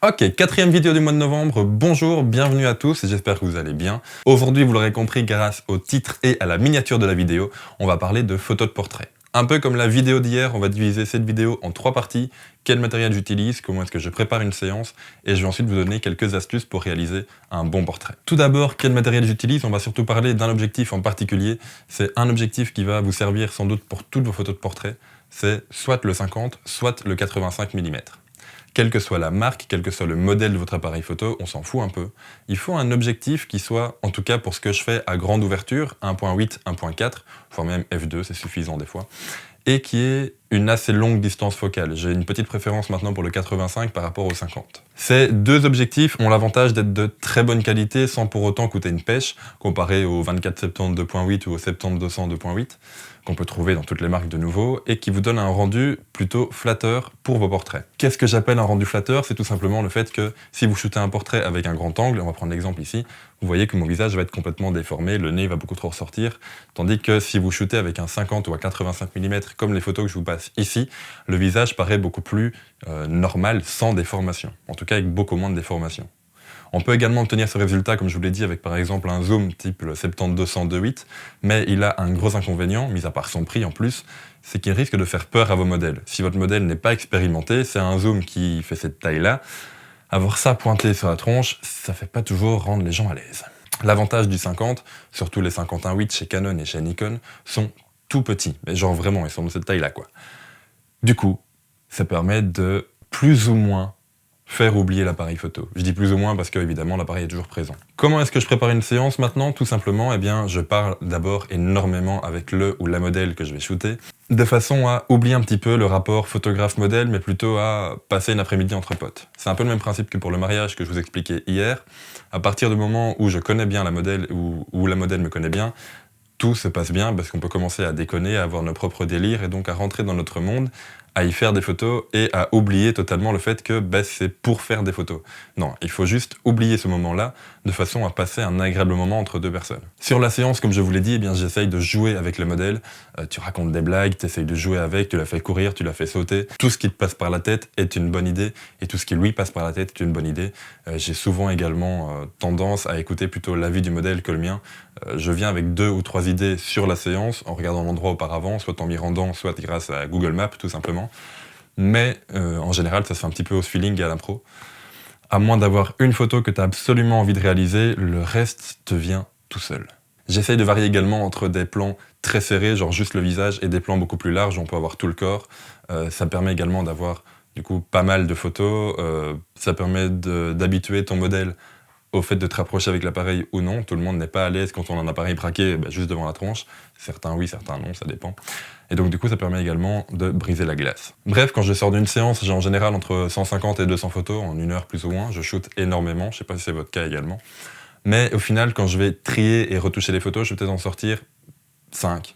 Ok, quatrième vidéo du mois de novembre, bonjour, bienvenue à tous et j'espère que vous allez bien. Aujourd'hui, vous l'aurez compris grâce au titre et à la miniature de la vidéo, on va parler de photos de portrait. Un peu comme la vidéo d'hier, on va diviser cette vidéo en 3 parties. Quel matériel j'utilise, comment est-ce que je prépare une séance, et je vais ensuite vous donner quelques astuces pour réaliser un bon portrait. Tout d'abord, quel matériel j'utilise, on va surtout parler d'un objectif en particulier. C'est un objectif qui va vous servir sans doute pour toutes vos photos de portrait. C'est soit le 50, soit le 85 mm. Quelle que soit la marque, quel que soit le modèle de votre appareil photo, on s'en fout un peu. Il faut un objectif qui soit, en tout cas pour ce que je fais, à grande ouverture, 1.8, 1.4, voire même f2, c'est suffisant des fois, et qui ait une assez longue distance focale. J'ai une petite préférence maintenant pour le 85 par rapport au 50. Ces deux objectifs ont l'avantage d'être de très bonne qualité sans pour autant coûter une pêche, comparé au 24-70 2.8 ou au 70-200 2.8, qu'on peut trouver dans toutes les marques de nouveau, et qui vous donne un rendu plutôt flatteur pour vos portraits. Qu'est-ce que j'appelle un rendu flatteur? C'est tout simplement le fait que si vous shootez un portrait avec un grand angle, on va prendre l'exemple ici, vous voyez que mon visage va être complètement déformé, le nez va beaucoup trop ressortir, tandis que si vous shootez avec un 50 ou un 85 mm, comme les photos que je vous passe ici, le visage paraît beaucoup plus normal, sans déformation, en tout cas avec beaucoup moins de déformation. On peut également obtenir ce résultat, comme je vous l'ai dit, avec par exemple un zoom type le 70-200 2.8, mais il a un gros inconvénient, mis à part son prix en plus, c'est qu'il risque de faire peur à vos modèles. Si votre modèle n'est pas expérimenté, c'est un zoom qui fait cette taille-là, avoir ça pointé sur la tronche, ça fait pas toujours rendre les gens à l'aise. L'avantage du 50, surtout les 51.8 chez Canon et chez Nikon, sont tout petits, mais genre vraiment, ils sont de cette taille-là quoi. Du coup, ça permet de plus ou moins faire oublier l'appareil photo. Je dis plus ou moins parce que, évidemment, l'appareil est toujours présent. Comment est-ce que je prépare une séance maintenant? Tout simplement, eh bien, je parle d'abord énormément avec le ou la modèle que je vais shooter, de façon à oublier un petit peu le rapport photographe-modèle, mais plutôt à passer une après-midi entre potes. C'est un peu le même principe que pour le mariage que je vous expliquais hier. À partir du moment où je connais bien la modèle, ou la modèle me connaît bien, tout se passe bien parce qu'on peut commencer à déconner, à avoir nos propres délires et donc à rentrer dans notre monde, à y faire des photos et à oublier totalement le fait que c'est pour faire des photos. Non, il faut juste oublier ce moment-là de façon à passer un agréable moment entre deux personnes. Sur la séance, comme je vous l'ai dit, eh bien, j'essaye de jouer avec le modèle. Tu racontes des blagues, tu essayes de jouer avec, tu la fais courir, tu la fais sauter. Tout ce qui te passe par la tête est une bonne idée et tout ce qui lui passe par la tête est une bonne idée. J'ai souvent également tendance à écouter plutôt l'avis du modèle que le mien. Je viens avec 2 ou 3 idées sur la séance en regardant l'endroit auparavant, soit en m'y rendant, soit grâce à Google Maps tout simplement. Mais en général, ça se fait un petit peu au feeling et à l'impro. À moins d'avoir une photo que tu as absolument envie de réaliser, le reste te vient tout seul. J'essaye de varier également entre des plans très serrés, genre juste le visage, et des plans beaucoup plus larges, où on peut avoir tout le corps. Ça permet également d'avoir du coup pas mal de photos. Ça permet d'habituer ton modèle au fait de te rapprocher avec l'appareil ou non. Tout le monde n'est pas à l'aise quand on a un appareil braqué juste devant la tronche. Certains oui, certains non, ça dépend. Et donc du coup, ça permet également de briser la glace. Bref, quand je sors d'une séance, j'ai en général entre 150 et 200 photos en 1 heure plus ou moins. Je shoot énormément, je sais pas si c'est votre cas également. Mais au final, quand je vais trier et retoucher les photos, je vais peut-être en sortir 5.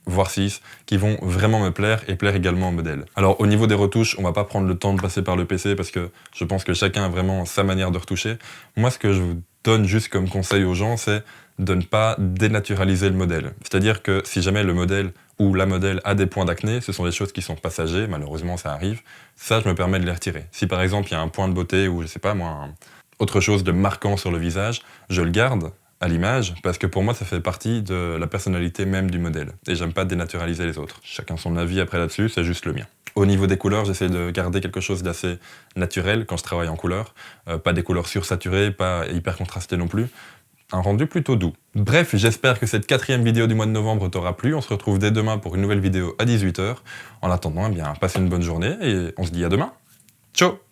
Voire 6, qui vont vraiment me plaire et plaire également au modèle. Alors au niveau des retouches, on va pas prendre le temps de passer par le PC parce que je pense que chacun a vraiment sa manière de retoucher. Moi, ce que je vous donne juste comme conseil aux gens, c'est de ne pas dénaturaliser le modèle. C'est-à-dire que si jamais le modèle ou la modèle a des points d'acné, ce sont des choses qui sont passagers, malheureusement ça arrive, ça je me permets de les retirer. Si par exemple il y a un point de beauté ou je sais pas moi, autre chose de marquant sur le visage, je le garde à l'image, parce que pour moi ça fait partie de la personnalité même du modèle. Et j'aime pas dénaturaliser les autres. Chacun son avis après là-dessus, c'est juste le mien. Au niveau des couleurs, j'essaie de garder quelque chose d'assez naturel quand je travaille en couleur. Pas des couleurs sursaturées, pas hyper contrastées non plus. Un rendu plutôt doux. Bref, j'espère que cette 4e vidéo du mois de novembre t'aura plu. On se retrouve dès demain pour une nouvelle vidéo à 18 h. En attendant, eh bien, passez une bonne journée et on se dit à demain. Ciao!